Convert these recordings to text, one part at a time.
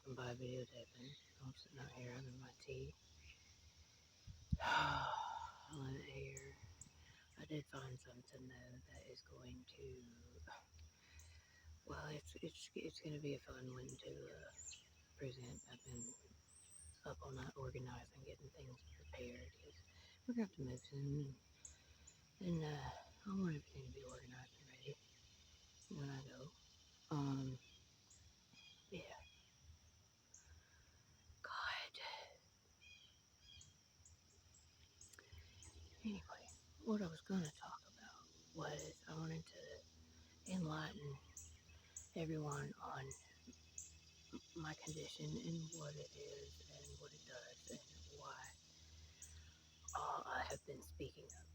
walking by videotaping. I'm sitting out here having my tea. Let it here. I did find something though that is going to. Well, it's going to be a fun one to present. I've been up all night organizing, getting things prepared because we're gonna have to move soon, and I want everything to be organized and ready when I go. Yeah. God. Anyway, what I was gonna talk about was I wanted to enlighten everyone on my condition and what it is and what it does and why I have been speaking up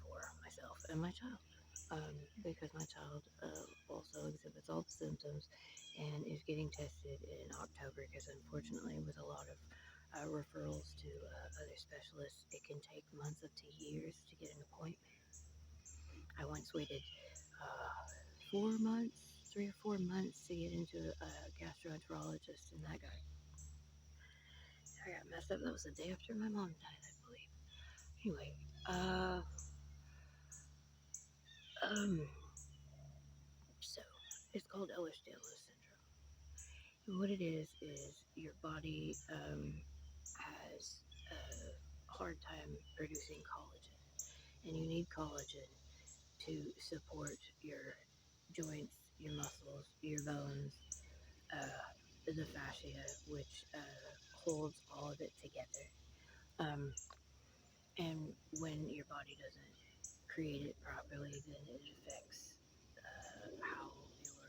for myself and my child. Because my child also exhibits all the symptoms and is getting tested in October because unfortunately with a lot of referrals to other specialists, it can take months up to years to get an appointment. I once waited 4 months, 3 or 4 months to get into a gastroenterologist, and that I got messed up. That was the day after my mom died, I believe. Anyway, um, so it's called Ehlers Danlos Syndrome. And what it is your body has a hard time producing collagen, and you need collagen to support your joints, your muscles, your bones, the fascia, which holds all of it together. Um, and when your body doesn't create it properly, then it affects how your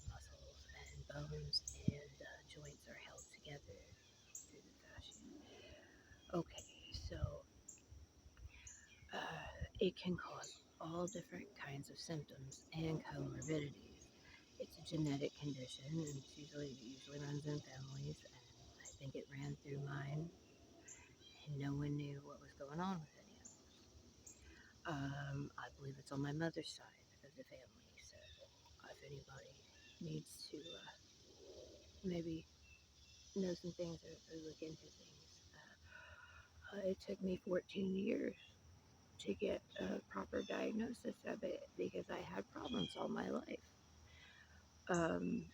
muscles and bones and joints are held together through the fascia. Okay, so it can cause all different kinds of symptoms and comorbidities. It's a genetic condition, and it usually runs in families. And I think it ran through mine, and no one knew what was going on with any of it. I believe it's on my mother's side of the family. So if anybody needs to maybe know some things or look into things, it took me 14 years to get a proper diagnosis of it because I had problems all my life. Um,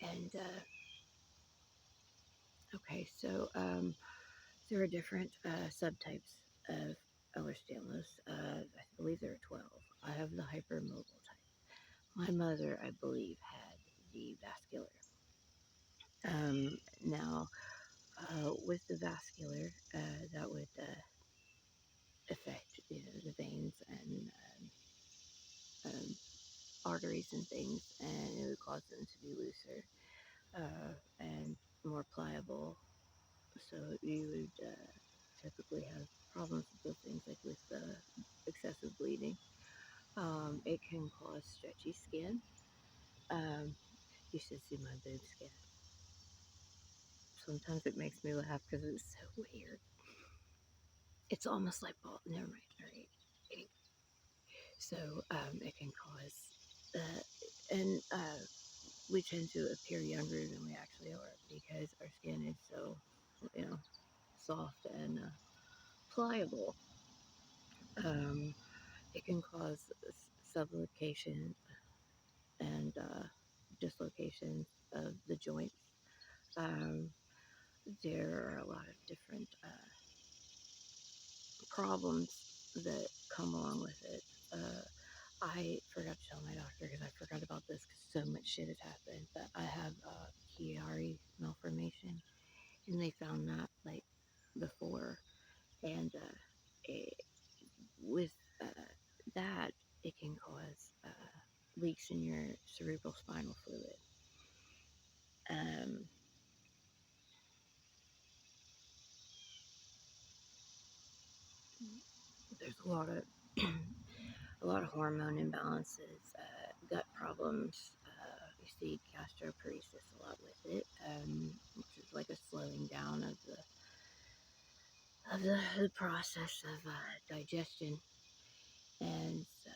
and okay, so there are different subtypes of Ehlers-Danlos. I believe there are 12. I have the hypermobile type. My mother, I believe, had the vascular. Now, with the vascular, that would affect the veins and um, arteries and things, and it would cause them to be looser and more pliable. So you would typically have problems with those things, like with excessive bleeding. It can cause stretchy skin. Um, you should see my boob skin. Sometimes it makes me laugh because it's so weird. It's almost like ball. Never mind. All right. Anyway, so it can cause, and we tend to appear younger than we actually are because our skin is so, you know, soft and pliable. Um, it can cause subluxation and dislocation of the joints. Um, there are a lot of different problems that come along with it. I forgot to tell my doctor because I forgot about this because so much shit has happened. But I have Chiari malformation, and they found that like before, and it, with that, it can cause leaks in your cerebral spinal fluid. Um, there's a lot of a lot of hormone imbalances, gut problems. You see gastroparesis a lot with it, which is like a slowing down of the process of digestion. And so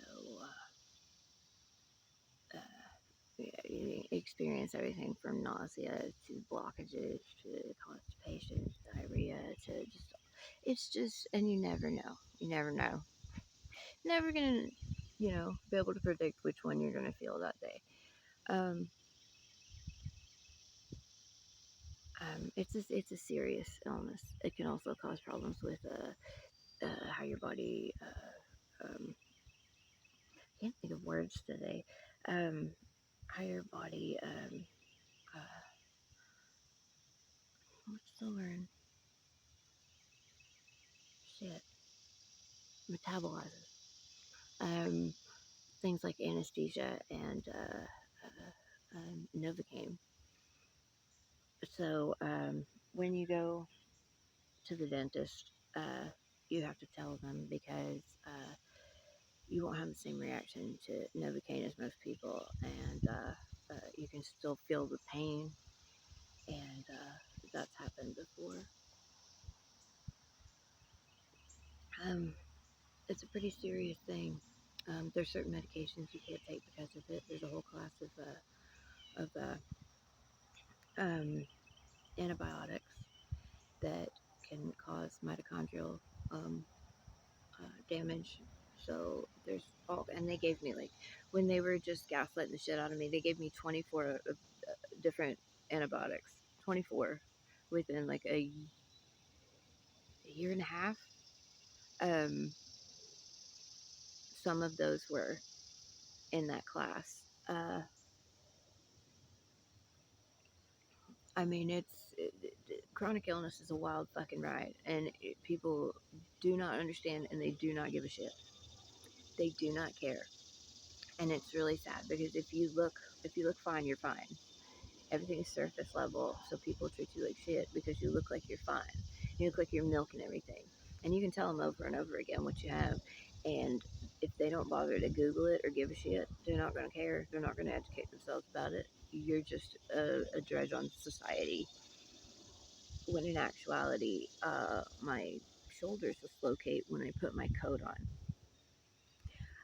yeah, you experience everything from nausea to blockages to constipation, diarrhea to just, it's just, and you never know. You never know. Never gonna, be able to predict which one you're gonna feel that day. Um, it's a serious illness. It can also cause problems with how your body. Can't think of words today. Um, how your body. Uh, what's the word? Shit. Metabolizes. Um, things like anesthesia and Novocaine. So when you go to the dentist, you have to tell them because you won't have the same reaction to Novocaine as most people, and you can still feel the pain, and that's happened before. Um, it's a pretty serious thing. There's certain medications you can't take because of it. There's a whole class of antibiotics that can cause mitochondrial um, damage. So there's all, and they gave me like, when they were just gaslighting the shit out of me, they gave me 24 different antibiotics, 24 within like a year and a half. Um, some of those were in that class. I mean, chronic illness is a wild fucking ride, and people do not understand, and they do not give a shit. They do not care, and it's really sad because if you look fine, you're fine. Everything's surface level, so people treat you like shit because you look like you're fine. You look like you're milking everything, and you can tell them over and over again what you have. And if they don't bother to Google it or give a shit, they're not going to care. They're not going to educate themselves about it. You're just a dredge on society. When in actuality, my shoulders dislocate when I put my coat on.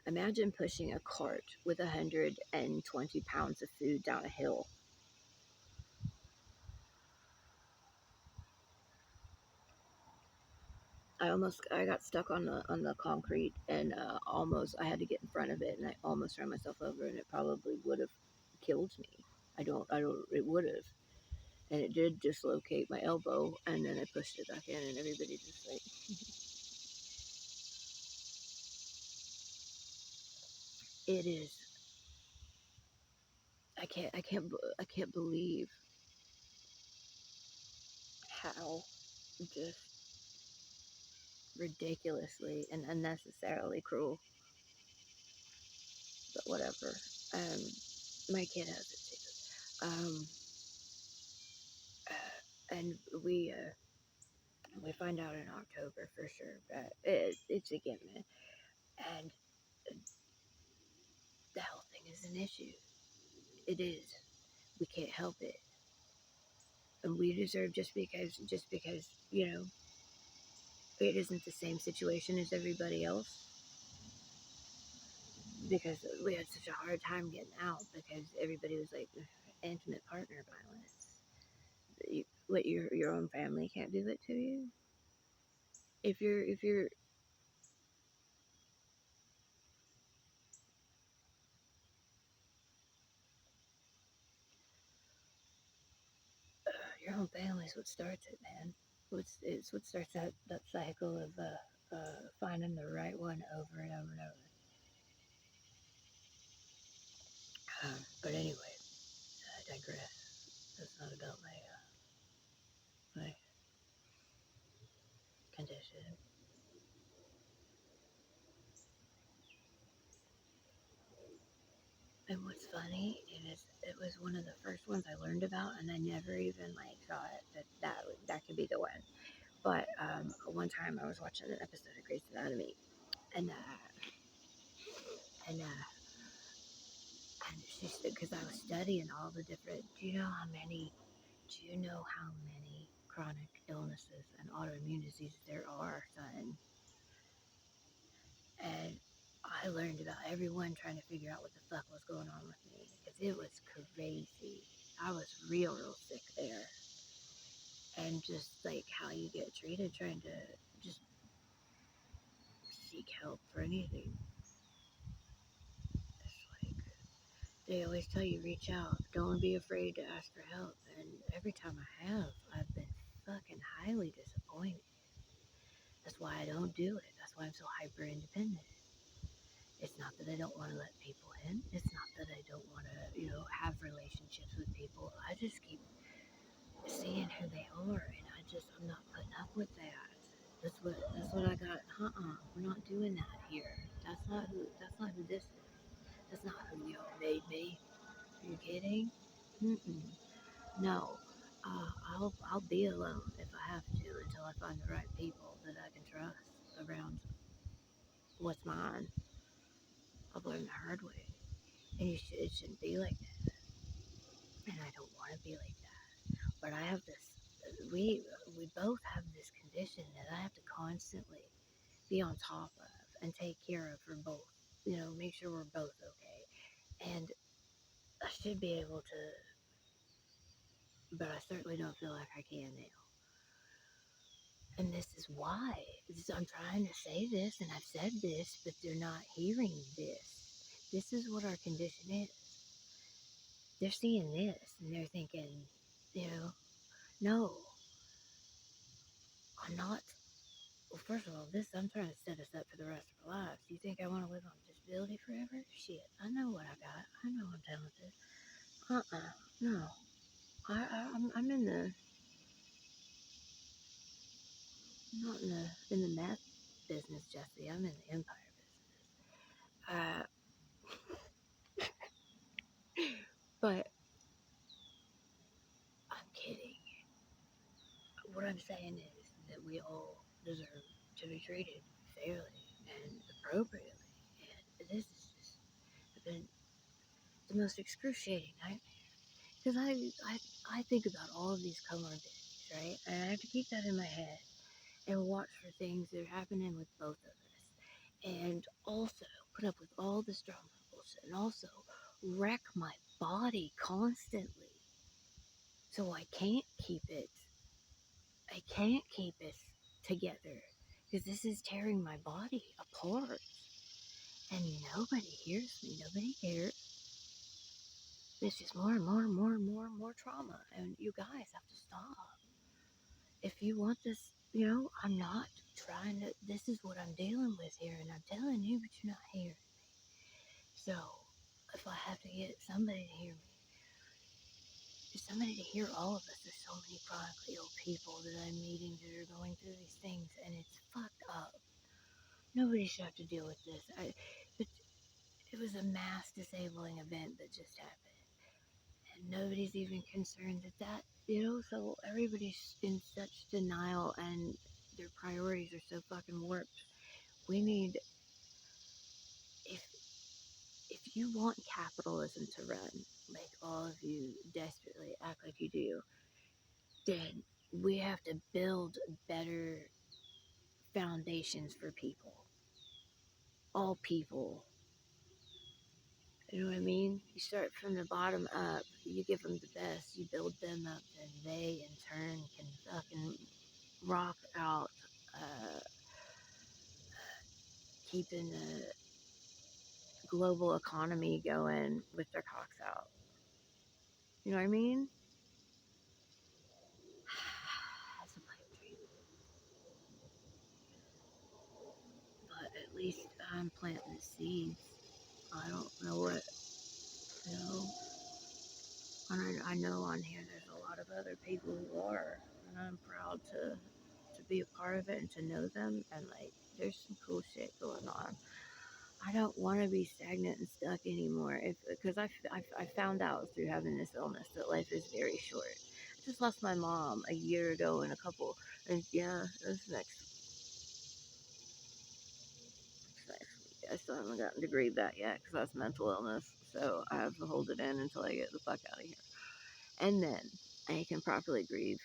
Imagine pushing a cart with 120 pounds of food down a hill. I got stuck on the concrete, and almost I had to get in front of it, and I almost ran myself over, and it probably would have killed me. I don't it would have, and it did dislocate my elbow, and then I pushed it back in, and everybody just like, it is. I can't believe how just ridiculously and unnecessarily cruel, but whatever. Um, my kid has it too. And we find out in October for sure, but it's a given. And the health thing is an issue. It is. We can't help it, and we deserve, just because it isn't the same situation as everybody else. Because we had such a hard time getting out because everybody was like intimate partner violence. What, your own family can't do it to you? If you're your own family is what starts it, man. It's what starts that cycle of finding the right one over and over and over. But anyway, I digress. That's not about my condition. And what's funny is it was one of the first ones I learned about, and I never even like thought that could be the one. But one time I was watching an episode of Grey's Anatomy, and and and she said, because I was studying all the different. Do you know how many chronic illnesses and autoimmune diseases there are, son? And I learned about everyone trying to figure out what the fuck was going on with me because it was crazy. I was real sick there. And just like how you get treated trying to just seek help for anything. It's like they always tell you reach out, don't be afraid to ask for help. And every time I have, I've been fucking highly disappointed. That's why I don't do it. That's why I'm so hyper independent. It's not that I don't want to let people in. It's not that I don't want to, have relationships with people. I just keep seeing who they are, and I'm not putting up with that. That's what I got. We're not doing that here. That's not who this is. That's not who y'all made me. Are you kidding? Mm-mm. No. I'll be alone if I have to until I find the right people that I can trust around what's mine. I've learned the hard way, and it shouldn't be like that. And I don't want to be like that. But I have this. We both have this condition that I have to constantly be on top of and take care of for both. Make sure we're both okay. And I should be able to, but I certainly don't feel like I can now. And this is why. I'm trying to say this, and I've said this, but they're not hearing this. This is what our condition is. They're seeing this, and they're thinking, no, I'm not. Well, first of all, I'm trying to set us up for the rest of our lives. Do you think I want to live on disability forever? Shit, I know what I got. I know I'm talented. No. I'm in the, not in the math business, Jesse. I'm in the empire business. But I'm kidding. What I'm saying is that we all deserve to be treated fairly and appropriately. And this has just been the most excruciating nightmare. Because I think about all of these comorbidities, right? And I have to keep that in my head and watch for things that are happening with both of us. And also put up with all this drama bullshit and also wreck my body constantly. So I can't keep it together because this is tearing my body apart. And nobody hears me. Nobody cares. It's just more and more and more and more and more trauma. And you guys have to stop. If you want this, I'm not trying to, this is what I'm dealing with here. And I'm telling you, but you're not hearing me. So if I have to get somebody to hear me, somebody to hear all of us. There's so many chronically ill people that I'm meeting that are going through these things, and it's fucked up. Nobody should have to deal with this. It was a mass disabling event that just happened, and nobody's even concerned so everybody's in such denial, and their priorities are so fucking warped. We need, if if you want capitalism to run, like all of you desperately act like you do, then we have to build better foundations for people. All people. You know what I mean? You start from the bottom up. You give them the best. You build them up, and they in turn can fucking rock out, uh, keeping the global economy going with their cocks out. You know what I mean? That's a pipe dream. But at least I'm planting the seeds. I don't know what, you know. I know on here there's a lot of other people who are, and I'm proud to be a part of it and to know them. And like, there's some cool shit going on. I don't want to be stagnant and stuck anymore. Because I found out through having this illness that life is very short. I just lost my mom a year ago, and and yeah, this next week. I still haven't gotten to grieve that yet because that's mental illness. So I have to hold it in until I get the fuck out of here. And then I can properly grieve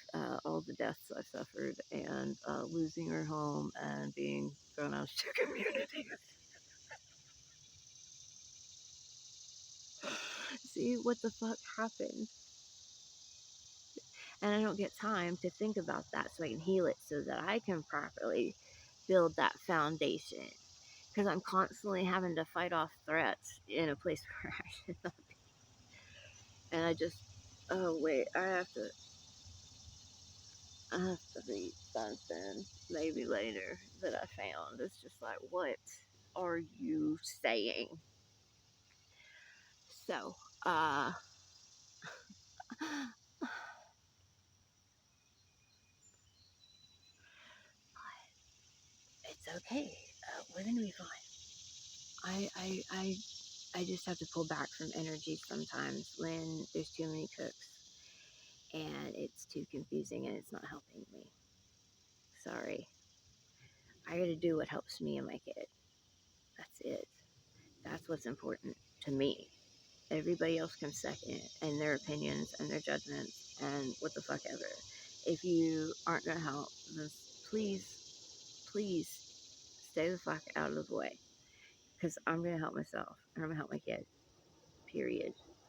all the deaths I've suffered and losing her home and being thrown out of the community. see what the fuck happened. And I don't get time to think about that so I can heal it so that I can properly build that foundation. Because I'm constantly having to fight off threats in a place where I should not be. And I just, oh wait, I have to read something maybe later that I found. It's just like, what are you saying? So, it's okay. We're gonna be fine. I just have to pull back from energy sometimes when there's too many cooks and it's too confusing and it's not helping me. Sorry. I gotta do what helps me and my kid. That's it. That's what's important to me. Everybody else comes second, and their opinions and their judgments and what the fuck ever. If you aren't gonna help, then please stay the fuck out of the way. Because I'm gonna help myself and I'm gonna help my kid. Period.